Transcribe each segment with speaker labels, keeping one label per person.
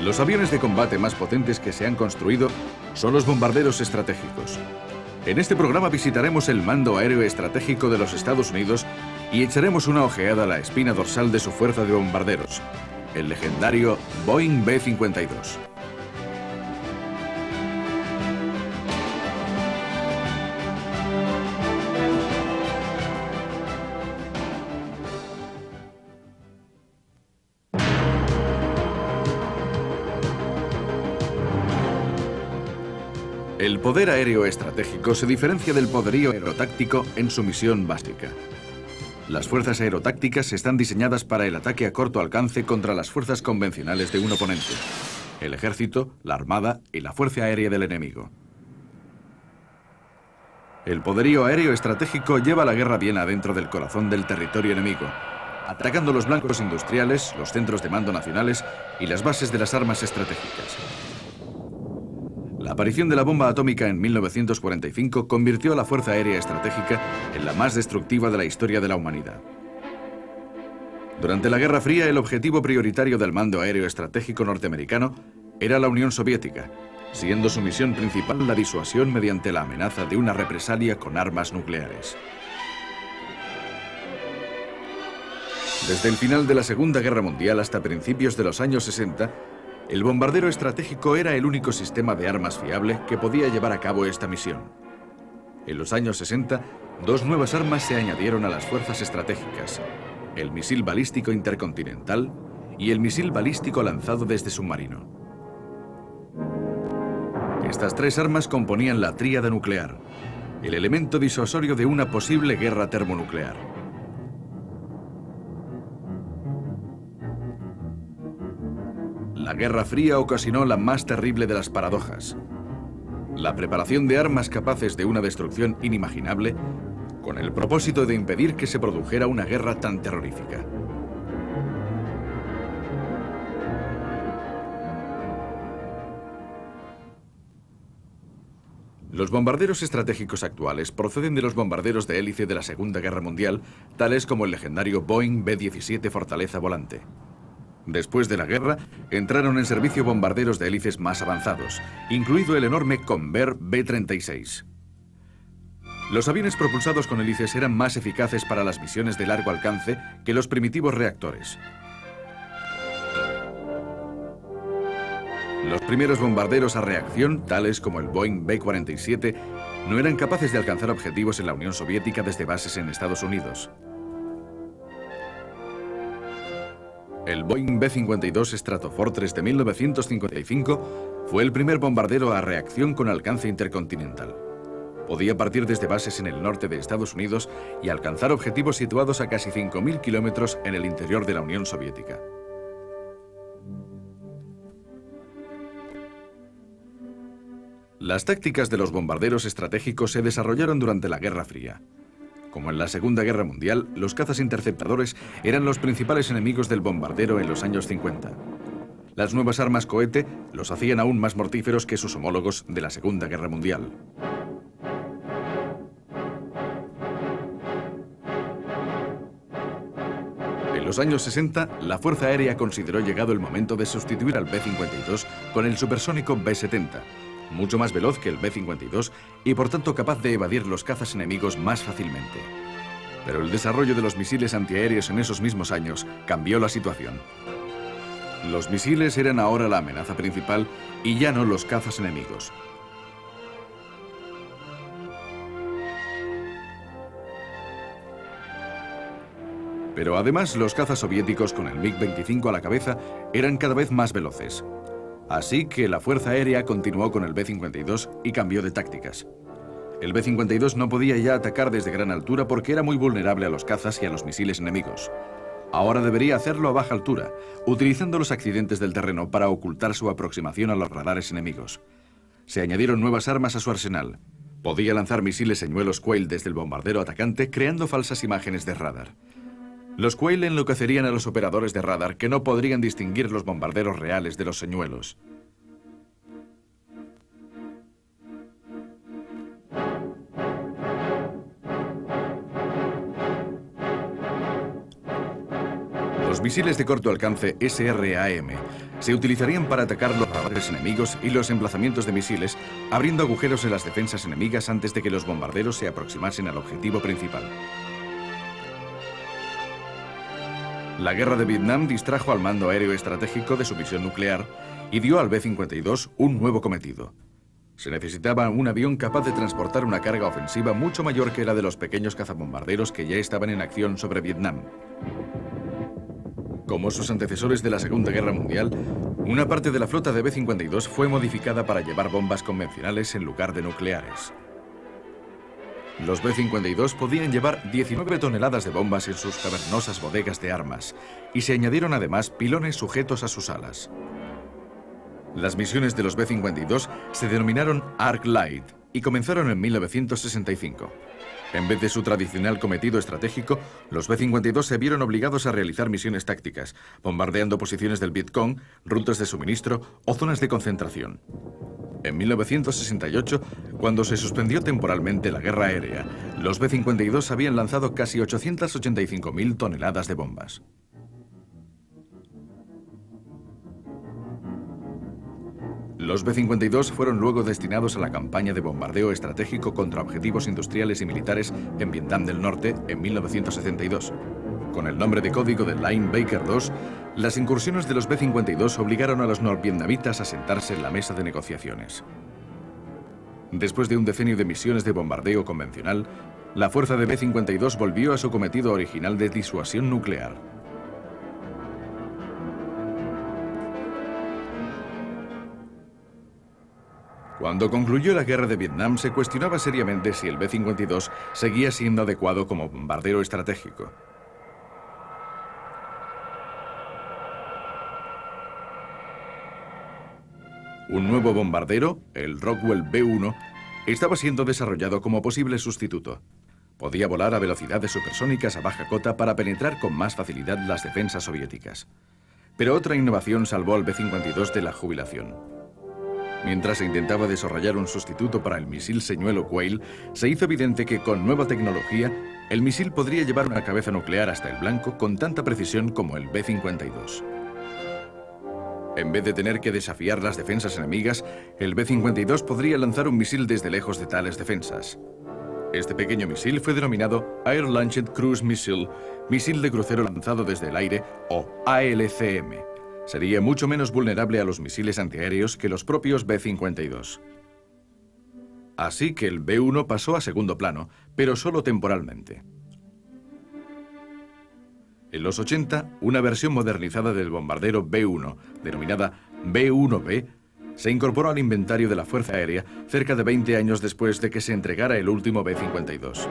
Speaker 1: Los aviones de combate más potentes que se han construido son los bombarderos estratégicos. En este programa visitaremos el Mando Aéreo Estratégico de los Estados Unidos y echaremos una ojeada a la espina dorsal de su fuerza de bombarderos, el legendario Boeing B-52. El poder aéreo estratégico se diferencia del poderío aerotáctico en su misión básica. Las fuerzas aerotácticas están diseñadas para el ataque a corto alcance contra las fuerzas convencionales de un oponente, el ejército, la armada y la fuerza aérea del enemigo. El poderío aéreo estratégico lleva la guerra bien adentro del corazón del territorio enemigo, atacando los blancos industriales, los centros de mando nacionales y las bases de las armas estratégicas. La aparición de la bomba atómica en 1945 convirtió a la Fuerza Aérea Estratégica en la más destructiva de la historia de la humanidad. Durante la Guerra Fría, el objetivo prioritario del Mando Aéreo Estratégico norteamericano era la Unión Soviética, siendo su misión principal la disuasión mediante la amenaza de una represalia con armas nucleares. Desde el final de la Segunda Guerra Mundial hasta principios de los años 60, el bombardero estratégico era el único sistema de armas fiable que podía llevar a cabo esta misión. En los años 60, dos nuevas armas se añadieron a las fuerzas estratégicas: el misil balístico intercontinental y el misil balístico lanzado desde submarino. Estas tres armas componían la tríada nuclear, el elemento disuasorio de una posible guerra termonuclear. La Guerra Fría ocasionó la más terrible de las paradojas: la preparación de armas capaces de una destrucción inimaginable, con el propósito de impedir que se produjera una guerra tan terrorífica. Los bombarderos estratégicos actuales proceden de los bombarderos de hélice de la Segunda Guerra Mundial, tales como el legendario Boeing B-17 Fortaleza Volante. Después de la guerra, entraron en servicio bombarderos de hélices más avanzados, incluido el enorme Convair B-36. Los aviones propulsados con hélices eran más eficaces para las misiones de largo alcance que los primitivos reactores. Los primeros bombarderos a reacción, tales como el Boeing B-47, no eran capaces de alcanzar objetivos en la Unión Soviética desde bases en Estados Unidos. El Boeing B-52 Stratofortress de 1955 fue el primer bombardero a reacción con alcance intercontinental. Podía partir desde bases en el norte de Estados Unidos y alcanzar objetivos situados a casi 5.000 kilómetros en el interior de la Unión Soviética. Las tácticas de los bombarderos estratégicos se desarrollaron durante la Guerra Fría. Como en la Segunda Guerra Mundial, los cazas interceptadores eran los principales enemigos del bombardero en los años 50. Las nuevas armas cohete los hacían aún más mortíferos que sus homólogos de la Segunda Guerra Mundial. En los años 60, la Fuerza Aérea consideró llegado el momento de sustituir al B-52 con el supersónico B-70, mucho más veloz que el B-52 y por tanto capaz de evadir los cazas enemigos más fácilmente. Pero el desarrollo de los misiles antiaéreos en esos mismos años cambió la situación. Los misiles eran ahora la amenaza principal y ya no los cazas enemigos. Pero además los cazas soviéticos con el MiG-25 a la cabeza eran cada vez más veloces. Así que la Fuerza Aérea continuó con el B-52 y cambió de tácticas. El B-52 no podía ya atacar desde gran altura porque era muy vulnerable a los cazas y a los misiles enemigos. Ahora debería hacerlo a baja altura, utilizando los accidentes del terreno para ocultar su aproximación a los radares enemigos. Se añadieron nuevas armas a su arsenal. Podía lanzar misiles señuelos Quail desde el bombardero atacante, creando falsas imágenes de radar. Los Quail enloquecerían a los operadores de radar, que no podrían distinguir los bombarderos reales de los señuelos. Los Los misiles de corto alcance SRAM se utilizarían para atacar los radares enemigos y los emplazamientos de misiles, abriendo agujeros en las defensas enemigas antes de que los bombarderos se aproximasen al objetivo principal. La guerra de Vietnam distrajo al mando aéreo estratégico de su misión nuclear y dio al B-52 un nuevo cometido. Se necesitaba un avión capaz de transportar una carga ofensiva mucho mayor que la de los pequeños cazabombarderos que ya estaban en acción sobre Vietnam. Como sus antecesores de la Segunda Guerra Mundial, una parte de la flota de B-52 fue modificada para llevar bombas convencionales en lugar de nucleares. Los B-52 podían llevar 19 toneladas de bombas en sus cavernosas bodegas de armas, y se añadieron además pilones sujetos a sus alas. Las misiones de los B-52 se denominaron Arc Light y comenzaron en 1965. En vez de su tradicional cometido estratégico, los B-52 se vieron obligados a realizar misiones tácticas, bombardeando posiciones del Vietcong, rutas de suministro o zonas de concentración. En 1968, cuando se suspendió temporalmente la guerra aérea, los B-52 habían lanzado casi 885.000 toneladas de bombas. Los B-52 fueron luego destinados a la campaña de bombardeo estratégico contra objetivos industriales y militares en Vietnam del Norte en 1972. Con el nombre de código de Linebacker 2, las incursiones de los B-52 obligaron a los norvietnamitas a sentarse en la mesa de negociaciones. Después de un decenio de misiones de bombardeo convencional, la fuerza de B-52 volvió a su cometido original de disuasión nuclear. Cuando concluyó la guerra de Vietnam, se cuestionaba seriamente si el B-52 seguía siendo adecuado como bombardero estratégico. Un nuevo bombardero, el Rockwell B-1, estaba siendo desarrollado como posible sustituto. Podía volar a velocidades supersónicas a baja cota para penetrar con más facilidad las defensas soviéticas. Pero otra innovación salvó al B-52 de la jubilación. Mientras se intentaba desarrollar un sustituto para el misil señuelo Quail, se hizo evidente que con nueva tecnología, el misil podría llevar una cabeza nuclear hasta el blanco con tanta precisión como el B-52. En vez de tener que desafiar las defensas enemigas, el B-52 podría lanzar un misil desde lejos de tales defensas. Este pequeño misil fue denominado Air Launched Cruise Missile, misil de crucero lanzado desde el aire, o ALCM. Sería mucho menos vulnerable a los misiles antiaéreos que los propios B-52. Así que el B-1 pasó a segundo plano, pero solo temporalmente. En los 80, una versión modernizada del bombardero B-1, denominada B-1B, se incorporó al inventario de la Fuerza Aérea cerca de 20 años después de que se entregara el último B-52.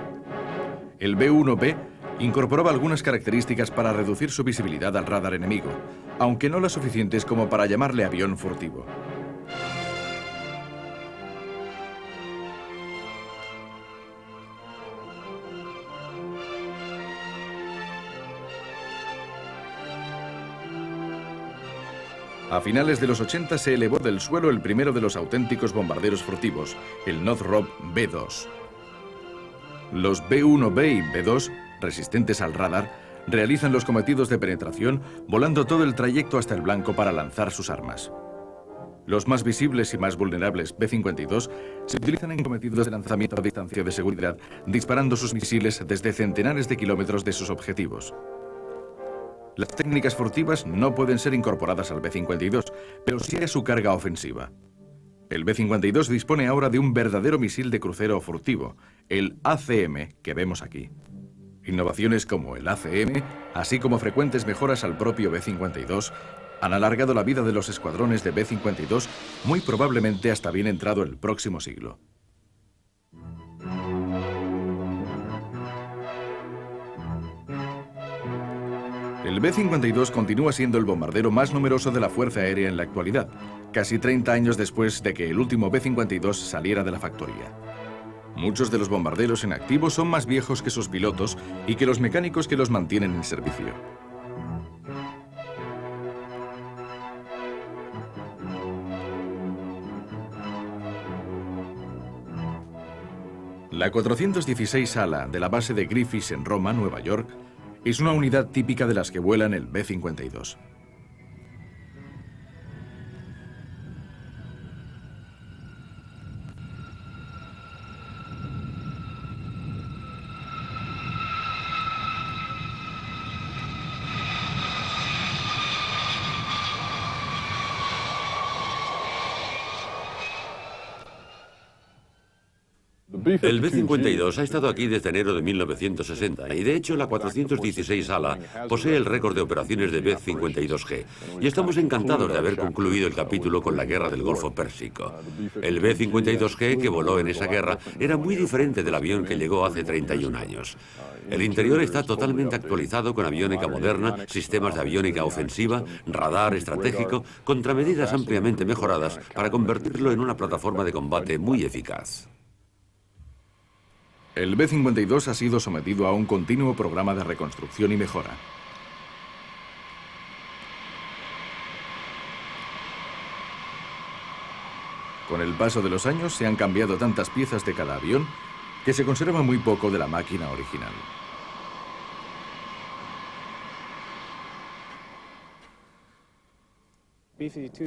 Speaker 1: El B-1B incorporaba algunas características para reducir su visibilidad al radar enemigo, aunque no las suficientes como para llamarle avión furtivo. A finales de los 80 se elevó del suelo el primero de los auténticos bombarderos furtivos, el Northrop B-2. Los B-1B y B-2, resistentes al radar, realizan los cometidos de penetración volando todo el trayecto hasta el blanco para lanzar sus armas. Los más visibles y más vulnerables B-52 se utilizan en cometidos de lanzamiento a distancia de seguridad, disparando sus misiles desde centenares de kilómetros de sus objetivos. Las técnicas furtivas no pueden ser incorporadas al B-52, pero sí a su carga ofensiva. El B-52 dispone ahora de un verdadero misil de crucero furtivo, el ACM, que vemos aquí. Innovaciones como el ACM, así como frecuentes mejoras al propio B-52, han alargado la vida de los escuadrones de B-52 muy probablemente hasta bien entrado el próximo siglo. El B-52 continúa siendo el bombardero más numeroso de la Fuerza Aérea en la actualidad, casi 30 años después de que el último B-52 saliera de la factoría. Muchos de los bombarderos en activo son más viejos que sus pilotos y que los mecánicos que los mantienen en servicio. La 416 ala de la base de Griffiths en Roma, Nueva York, Es una unidad típica de las que vuelan el B-52.
Speaker 2: El B-52 ha estado aquí desde enero de 1960 y de hecho la 416 ala posee el récord de operaciones de B-52G y estamos encantados de haber concluido el capítulo con la guerra del Golfo Pérsico. El B-52G que voló en esa guerra era muy diferente del avión que llegó hace 31 años. El interior está totalmente actualizado con aviónica moderna, sistemas de aviónica ofensiva, radar estratégico, contramedidas ampliamente mejoradas para convertirlo en una plataforma de combate muy eficaz.
Speaker 1: El B-52 ha sido sometido a un continuo programa de reconstrucción y mejora. Con el paso de los años se han cambiado tantas piezas de cada avión que se conserva muy poco de la máquina original.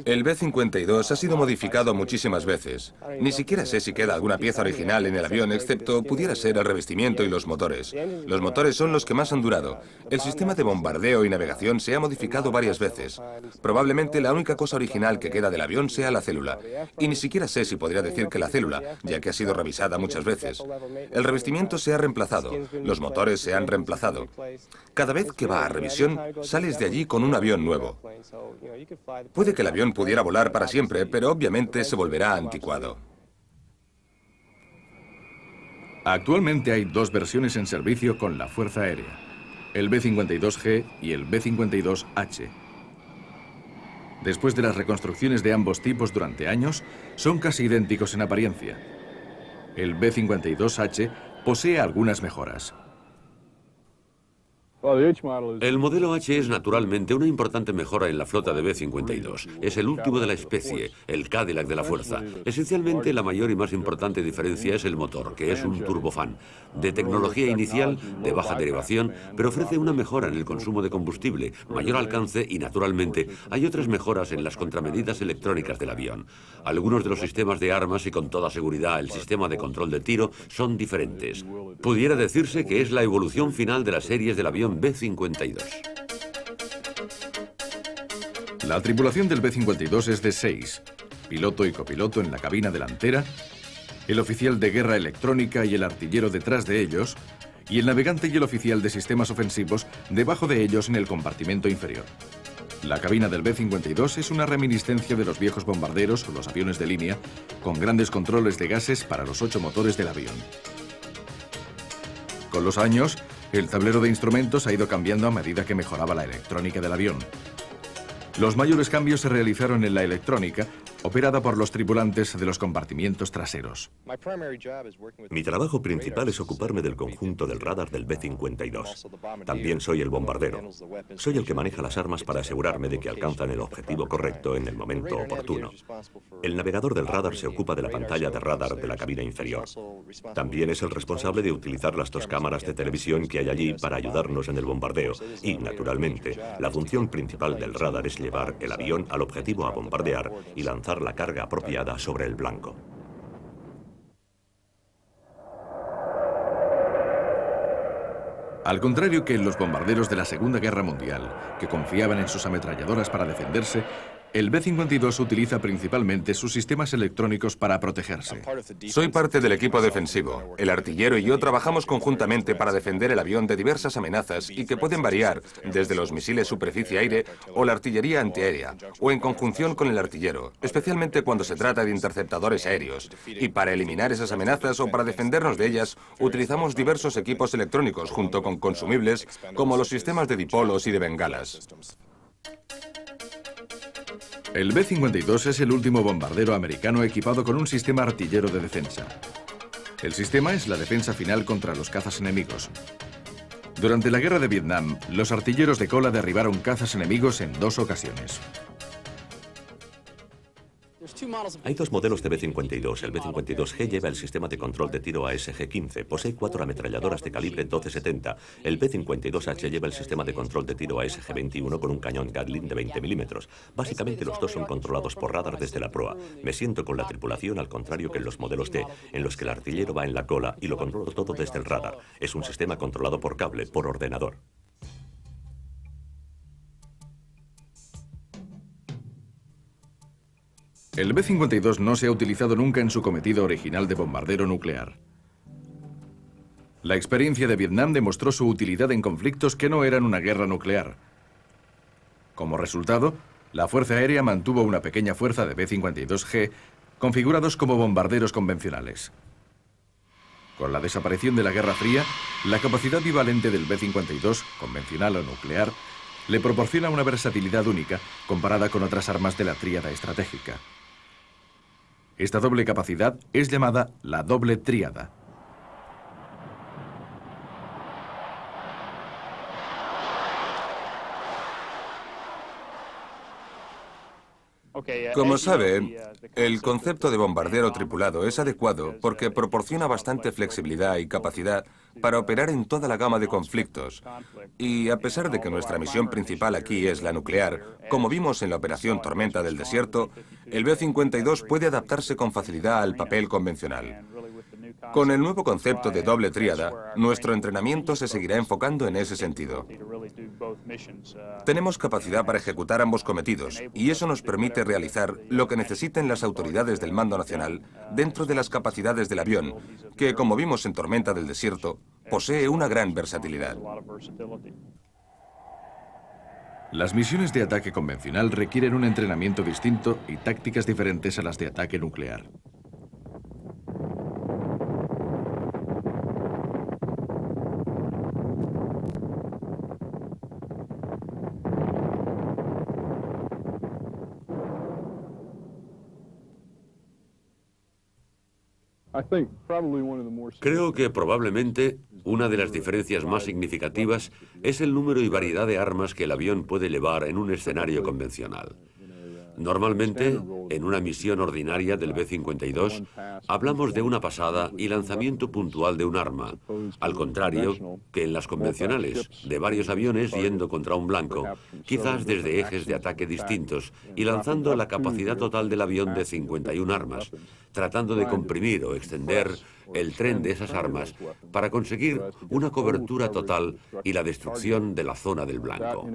Speaker 3: El B-52 ha sido modificado muchísimas veces. Ni siquiera sé si queda alguna pieza original en el avión, excepto pudiera ser el revestimiento y los motores. Los motores son los que más han durado. El sistema de bombardeo y navegación se ha modificado varias veces. Probablemente la única cosa original que queda del avión sea la célula. Y ni siquiera sé si podría decir que la célula, ya que ha sido revisada muchas veces. El revestimiento se ha reemplazado. Los motores se han reemplazado. Cada vez que va a revisión, sales de allí con un avión nuevo. Puede que el avión pudiera volar para siempre, pero obviamente se volverá anticuado.
Speaker 1: Actualmente hay dos versiones en servicio con la Fuerza Aérea, el B-52G y el B-52H. Después de las reconstrucciones de ambos tipos durante años, son casi idénticos en apariencia. El B-52H posee algunas mejoras.
Speaker 2: El modelo H es naturalmente una importante mejora en la flota de B-52. Es el último de la especie, el Cadillac de la fuerza. Esencialmente, la mayor y más importante diferencia es el motor, que es un turbofán. De tecnología inicial, de baja derivación, pero ofrece una mejora en el consumo de combustible, mayor alcance y, naturalmente, hay otras mejoras en las contramedidas electrónicas del avión. Algunos de los sistemas de armas y, con toda seguridad, el sistema de control de tiro son diferentes. Pudiera decirse que es la evolución final de las series del avión B-52.
Speaker 1: La tripulación del B-52 es de 6, piloto y copiloto en la cabina delantera, el oficial de guerra electrónica y el artillero detrás de ellos, y el navegante y el oficial de sistemas ofensivos debajo de ellos en el compartimento inferior. La cabina del B-52 es una reminiscencia de los viejos bombarderos o los aviones de línea, con grandes controles de gases para los 8 motores del avión. Con los años, el tablero de instrumentos ha ido cambiando a medida que mejoraba la electrónica del avión. Los mayores cambios se realizaron en la electrónica, operada por los tripulantes de los compartimientos traseros.
Speaker 4: Mi trabajo principal es ocuparme del conjunto del radar del B-52. También soy el bombardero. Soy el que maneja las armas para asegurarme de que alcanzan el objetivo correcto en el momento oportuno. El navegador del radar se ocupa de la pantalla de radar de la cabina inferior. También es el responsable de utilizar las 2 cámaras de televisión que hay allí para ayudarnos en el bombardeo. Y, naturalmente, la función principal del radar es llevar el avión al objetivo a bombardear y lanzar la carga apropiada sobre el blanco.
Speaker 1: Al contrario que en los bombarderos de la Segunda Guerra Mundial, que confiaban en sus ametralladoras para defenderse, el B-52 utiliza principalmente sus sistemas electrónicos para protegerse.
Speaker 3: Soy parte del equipo defensivo. El artillero y yo trabajamos conjuntamente para defender el avión de diversas amenazas y que pueden variar desde los misiles superficie-aire o la artillería antiaérea, o en conjunción con el artillero, especialmente cuando se trata de interceptadores aéreos. Y para eliminar esas amenazas o para defendernos de ellas, utilizamos diversos equipos electrónicos junto con consumibles como los sistemas de dipolos y de bengalas.
Speaker 1: El B-52 es el último bombardero americano equipado con un sistema artillero de defensa. El sistema es la defensa final contra los cazas enemigos. Durante la guerra de Vietnam, los artilleros de cola derribaron cazas enemigos en 2 ocasiones.
Speaker 4: Hay dos modelos de B-52. El B-52G lleva el sistema de control de tiro ASG-15. Posee 4 ametralladoras de calibre 12-70. El B-52H lleva el sistema de control de tiro ASG-21 con un cañón Gatling de 20 milímetros. Básicamente los dos son controlados por radar desde la proa. Me siento con la tripulación al contrario que en los modelos D, en los que el artillero va en la cola y lo controlo todo desde el radar. Es un sistema controlado por cable, por ordenador.
Speaker 1: El B-52 no se ha utilizado nunca en su cometido original de bombardero nuclear. La experiencia de Vietnam demostró su utilidad en conflictos que no eran una guerra nuclear. Como resultado, la Fuerza Aérea mantuvo una pequeña fuerza de B-52G configurados como bombarderos convencionales. Con la desaparición de la Guerra Fría, la capacidad bivalente del B-52, convencional o nuclear, le proporciona una versatilidad única comparada con otras armas de la tríada estratégica. Esta doble capacidad es llamada la doble tríada.
Speaker 3: Como sabe, el concepto de bombardero tripulado es adecuado porque proporciona bastante flexibilidad y capacidad para operar en toda la gama de conflictos. Y a pesar de que nuestra misión principal aquí es la nuclear, como vimos en la operación Tormenta del Desierto, el B-52 puede adaptarse con facilidad al papel convencional. Con el nuevo concepto de doble tríada, nuestro entrenamiento se seguirá enfocando en ese sentido. Tenemos capacidad para ejecutar ambos cometidos y eso nos permite realizar lo que necesiten las autoridades del mando nacional dentro de las capacidades del avión, que, como vimos en Tormenta del Desierto, posee una gran versatilidad.
Speaker 1: Las misiones de ataque convencional requieren un entrenamiento distinto y tácticas diferentes a las de ataque nuclear.
Speaker 2: Creo que probablemente una de las diferencias más significativas es el número y variedad de armas que el avión puede llevar en un escenario convencional. Normalmente, en una misión ordinaria del B-52, hablamos de una pasada y lanzamiento puntual de un arma, al contrario que en las convencionales, de varios aviones yendo contra un blanco, quizás desde ejes de ataque distintos y lanzando la capacidad total del avión de 51 armas, tratando de comprimir o extender el tren de esas armas para conseguir una cobertura total y la destrucción de la zona del blanco.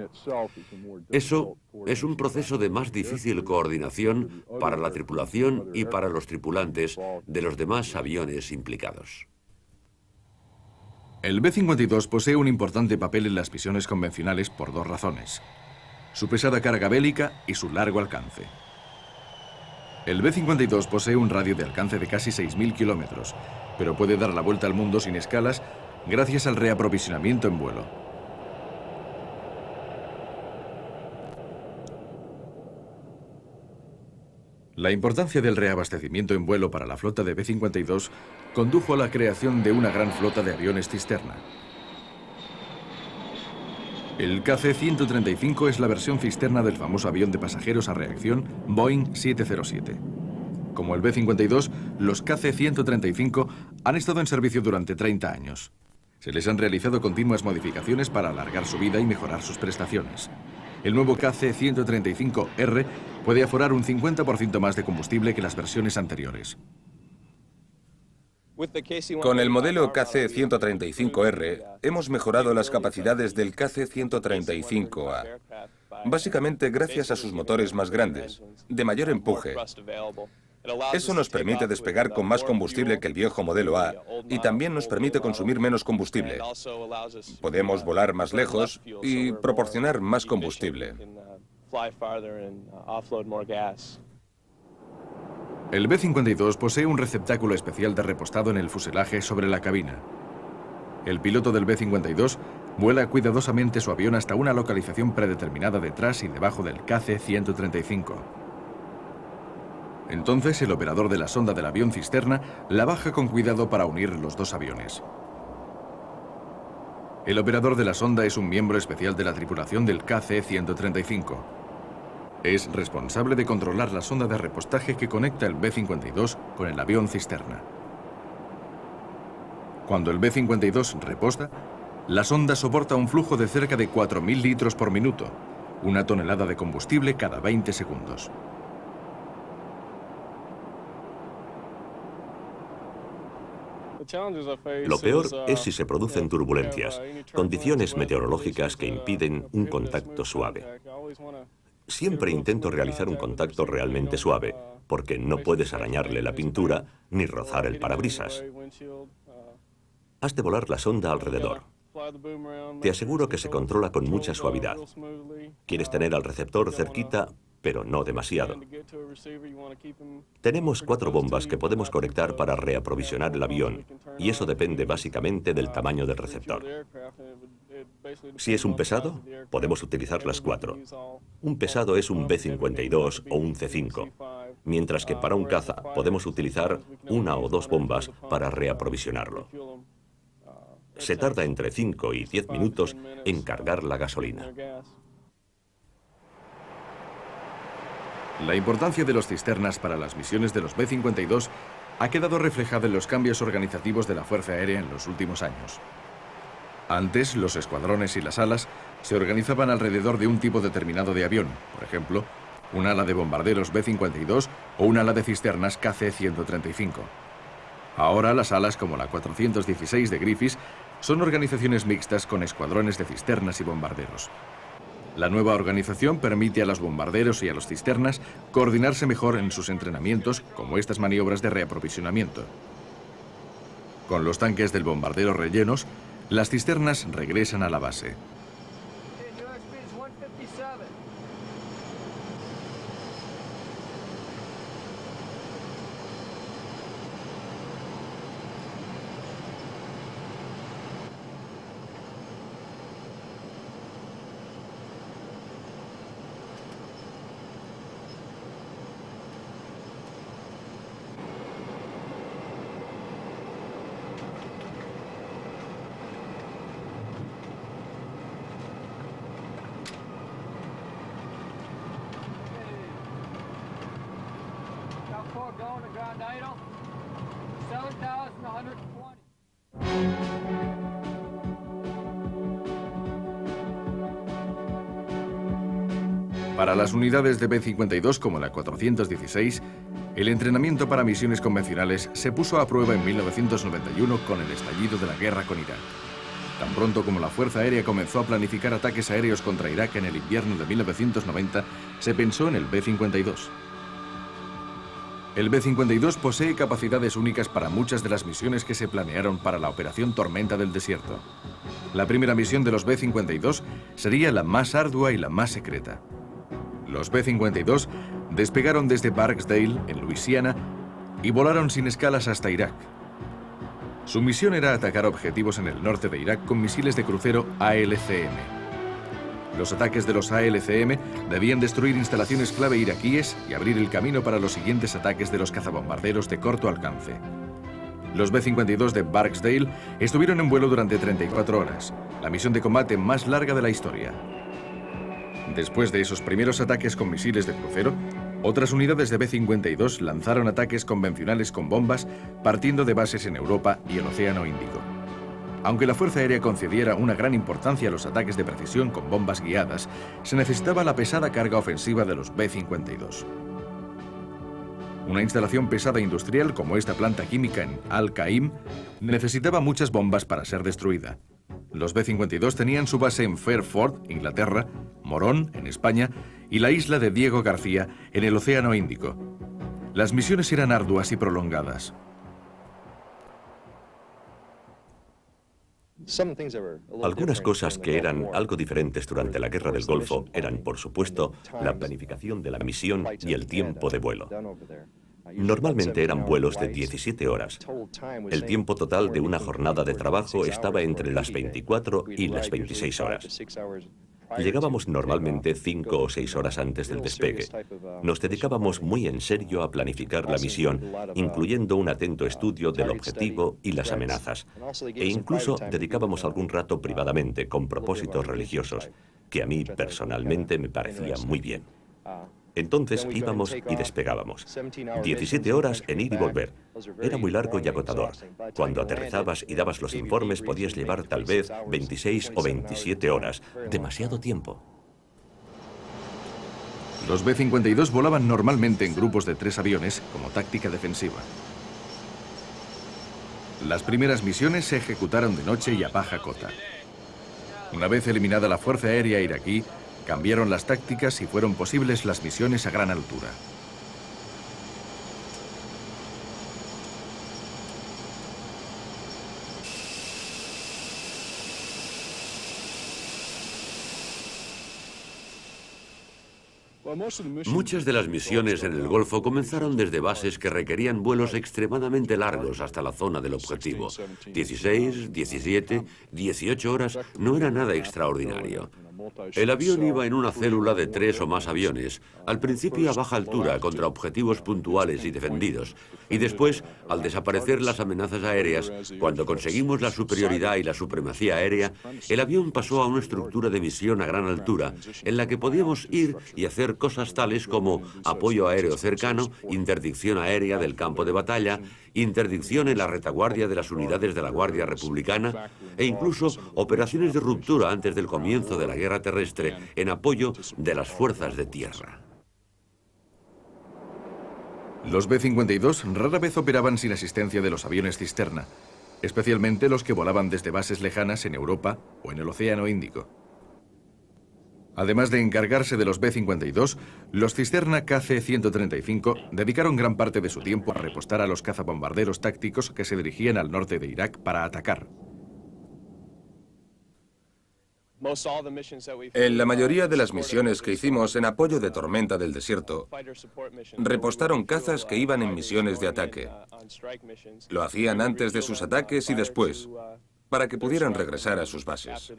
Speaker 2: Eso es un proceso de más difícil coordinación para la tripulación y para los tripulantes de los demás aviones implicados.
Speaker 1: El B-52 posee un importante papel en las misiones convencionales por dos razones: su pesada carga bélica y su largo alcance. El B-52 posee un radio de alcance de casi 6.000 kilómetros, pero puede dar la vuelta al mundo sin escalas gracias al reaprovisionamiento en vuelo. La importancia del reabastecimiento en vuelo para la flota de B-52 condujo a la creación de una gran flota de aviones cisterna. El KC-135 es la versión cisterna del famoso avión de pasajeros a reacción Boeing 707. Como el B-52, los KC-135 han estado en servicio durante 30 años. Se les han realizado continuas modificaciones para alargar su vida y mejorar sus prestaciones. El nuevo KC-135R puede aforar un 50% más de combustible que las versiones anteriores.
Speaker 3: Con el modelo KC-135R hemos mejorado las capacidades del KC-135A, básicamente gracias a sus motores más grandes, de mayor empuje. Eso nos permite despegar con más combustible que el viejo modelo A y también nos permite consumir menos combustible. Podemos volar más lejos y proporcionar más combustible.
Speaker 1: El B-52 posee un receptáculo especial de repostado en el fuselaje sobre la cabina. El piloto del B-52 vuela cuidadosamente su avión hasta una localización predeterminada detrás y debajo del KC-135. Entonces el operador de la sonda del avión cisterna la baja con cuidado para unir los dos aviones. El operador de la sonda es un miembro especial de la tripulación del KC-135. Es responsable de controlar la sonda de repostaje que conecta el B-52 con el avión cisterna. Cuando el B-52 reposta, la sonda soporta un flujo de cerca de 4.000 litros por minuto, una tonelada de combustible cada 20 segundos.
Speaker 4: Lo peor es si se producen turbulencias, condiciones meteorológicas que impiden un contacto suave. Siempre intento realizar un contacto realmente suave, porque no puedes arañarle la pintura ni rozar el parabrisas. Has de volar la sonda alrededor. Te aseguro que se controla con mucha suavidad. Quieres tener al receptor cerquita, pero no demasiado. Tenemos 4 bombas que podemos conectar para reaprovisionar el avión, y eso depende básicamente del tamaño del receptor. Si es un pesado, podemos utilizar las 4. Un pesado es un B-52 o un C-5, mientras que para un caza podemos utilizar 1 o 2 bombas para reaprovisionarlo. Se tarda entre 5 y 10 minutos en cargar la gasolina.
Speaker 1: La importancia de los cisternas para las misiones de los B-52 ha quedado reflejada en los cambios organizativos de la Fuerza Aérea en los últimos años. Antes, los escuadrones y las alas se organizaban alrededor de un tipo determinado de avión, por ejemplo, un ala de bombarderos B-52 o un ala de cisternas KC-135. Ahora, las alas como la 416 de Griffiths son organizaciones mixtas con escuadrones de cisternas y bombarderos. La nueva organización permite a los bombarderos y a los cisternas coordinarse mejor en sus entrenamientos, como estas maniobras de reaprovisionamiento. Con los tanques del bombardero rellenos, las cisternas regresan a la base. Para las unidades de B-52 como la 416, el entrenamiento para misiones convencionales se puso a prueba en 1991 con el estallido de la guerra con Irak. Tan pronto como la Fuerza Aérea comenzó a planificar ataques aéreos contra Irak en el invierno de 1990, se pensó en el B-52. El B-52 posee capacidades únicas para muchas de las misiones que se planearon para la Operación Tormenta del Desierto. La primera misión de los B-52 sería la más ardua y la más secreta. Los B-52 despegaron desde Barksdale, en Luisiana, y volaron sin escalas hasta Irak. Su misión era atacar objetivos en el norte de Irak con misiles de crucero ALCM. Los ataques de los ALCM debían destruir instalaciones clave iraquíes y abrir el camino para los siguientes ataques de los cazabombarderos de corto alcance. Los B-52 de Barksdale estuvieron en vuelo durante 34 horas, la misión de combate más larga de la historia. Después de esos primeros ataques con misiles de crucero, otras unidades de B-52 lanzaron ataques convencionales con bombas partiendo de bases en Europa y el Océano Índico. Aunque la Fuerza Aérea concediera una gran importancia a los ataques de precisión con bombas guiadas, se necesitaba la pesada carga ofensiva de los B-52. Una instalación pesada industrial como esta planta química en Al-Qaim necesitaba muchas bombas para ser destruida. Los B-52 tenían su base en Fairford, Inglaterra, Morón, en España, y la isla de Diego García, en el Océano Índico. Las misiones eran arduas y prolongadas.
Speaker 4: Algunas cosas que eran algo diferentes durante la Guerra del Golfo eran, por supuesto, la planificación de la misión y el tiempo de vuelo. Normalmente eran vuelos de 17 horas. El tiempo total de una jornada de trabajo estaba entre las 24 y las 26 horas. Llegábamos normalmente 5 o 6 horas antes del despegue. Nos dedicábamos muy en serio a planificar la misión, incluyendo un atento estudio del objetivo y las amenazas. E incluso dedicábamos algún rato privadamente con propósitos religiosos, que a mí personalmente me parecía muy bien. Entonces íbamos y despegábamos. 17 horas en ir y volver. Era muy largo y agotador. Cuando aterrizabas y dabas los informes podías llevar tal vez 26 o 27 horas. Demasiado tiempo.
Speaker 1: Los B-52 volaban normalmente en grupos de 3 aviones como táctica defensiva. Las primeras misiones se ejecutaron de noche y a baja cota. Una vez eliminada la Fuerza Aérea iraquí, cambiaron las tácticas y fueron posibles las misiones a gran altura.
Speaker 2: Muchas de las misiones en el Golfo comenzaron desde bases que requerían vuelos extremadamente largos hasta la zona del objetivo. 16, 17, 18 horas no era nada extraordinario. El avión iba en una célula de 3 o más aviones, al principio a baja altura contra objetivos puntuales y defendidos, y después, al desaparecer las amenazas aéreas, cuando conseguimos la superioridad y la supremacía aérea, el avión pasó a una estructura de misión a gran altura, en la que podíamos ir y hacer cosas tales como apoyo aéreo cercano, interdicción aérea del campo de batalla, interdicción en la retaguardia de las unidades de la Guardia Republicana e incluso operaciones de ruptura antes del comienzo de la guerra terrestre en apoyo de las fuerzas de tierra.
Speaker 1: Los B-52 rara vez operaban sin asistencia de los aviones cisterna, especialmente los que volaban desde bases lejanas en Europa o en el Océano Índico. Además de encargarse de los B-52, los Cisterna KC-135 dedicaron gran parte de su tiempo a repostar a los cazabombarderos tácticos que se dirigían al norte de Irak para atacar.
Speaker 3: En la mayoría de las misiones que hicimos en apoyo de Tormenta del Desierto, repostaron cazas que iban en misiones de ataque. Lo hacían antes de sus ataques y después, para que pudieran regresar a sus bases.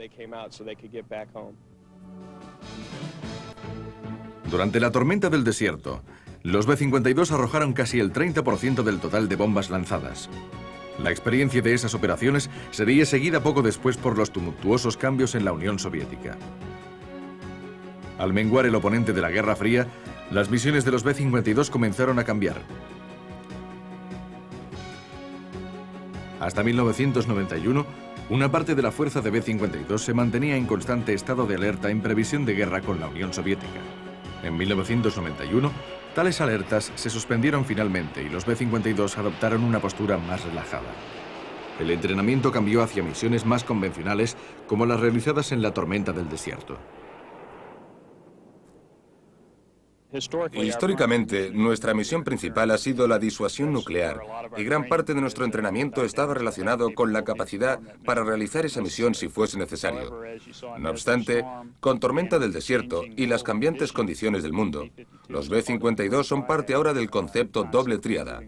Speaker 1: Durante la Tormenta del Desierto, los B-52 arrojaron casi el 30% del total de bombas lanzadas. La experiencia de esas operaciones sería seguida poco después por los tumultuosos cambios en la Unión Soviética. Al menguar el oponente de la Guerra Fría, las misiones de los B-52 comenzaron a cambiar. Hasta 1991, una parte de la fuerza de B-52 se mantenía en constante estado de alerta en previsión de guerra con la Unión Soviética. En 1991, tales alertas se suspendieron finalmente y los B-52 adoptaron una postura más relajada. El entrenamiento cambió hacia misiones más convencionales, como las realizadas en la Tormenta del Desierto.
Speaker 3: Históricamente, nuestra misión principal ha sido la disuasión nuclear, y gran parte de nuestro entrenamiento estaba relacionado con la capacidad para realizar esa misión si fuese necesario. No obstante, con Tormenta del Desierto y las cambiantes condiciones del mundo, los B-52 son parte ahora del concepto doble tríada,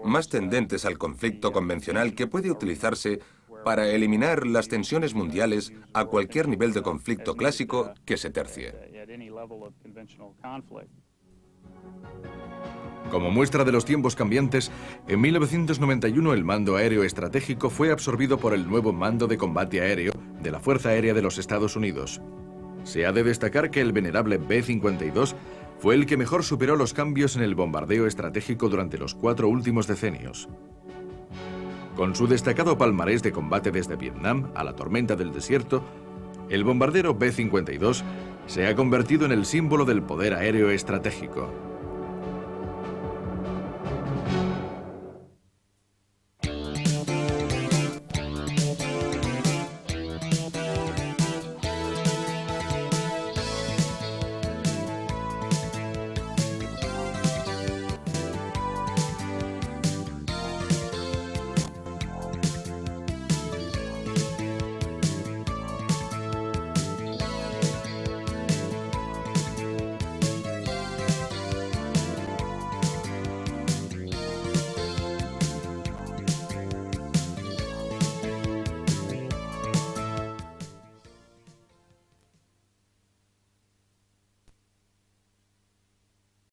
Speaker 3: más tendentes al conflicto convencional que puede utilizarse para eliminar las tensiones mundiales a cualquier nivel de conflicto clásico que se tercie.
Speaker 1: Como muestra de los tiempos cambiantes, en 1991 el mando aéreo estratégico fue absorbido por el nuevo Mando de Combate Aéreo de la Fuerza Aérea de los Estados Unidos. Se ha de destacar que el venerable B-52 fue el que mejor superó los cambios en el bombardeo estratégico durante los 4 últimos decenios. Con su destacado palmarés de combate desde Vietnam a la Tormenta del Desierto, el bombardero B-52 se ha convertido en el símbolo del poder aéreo estratégico.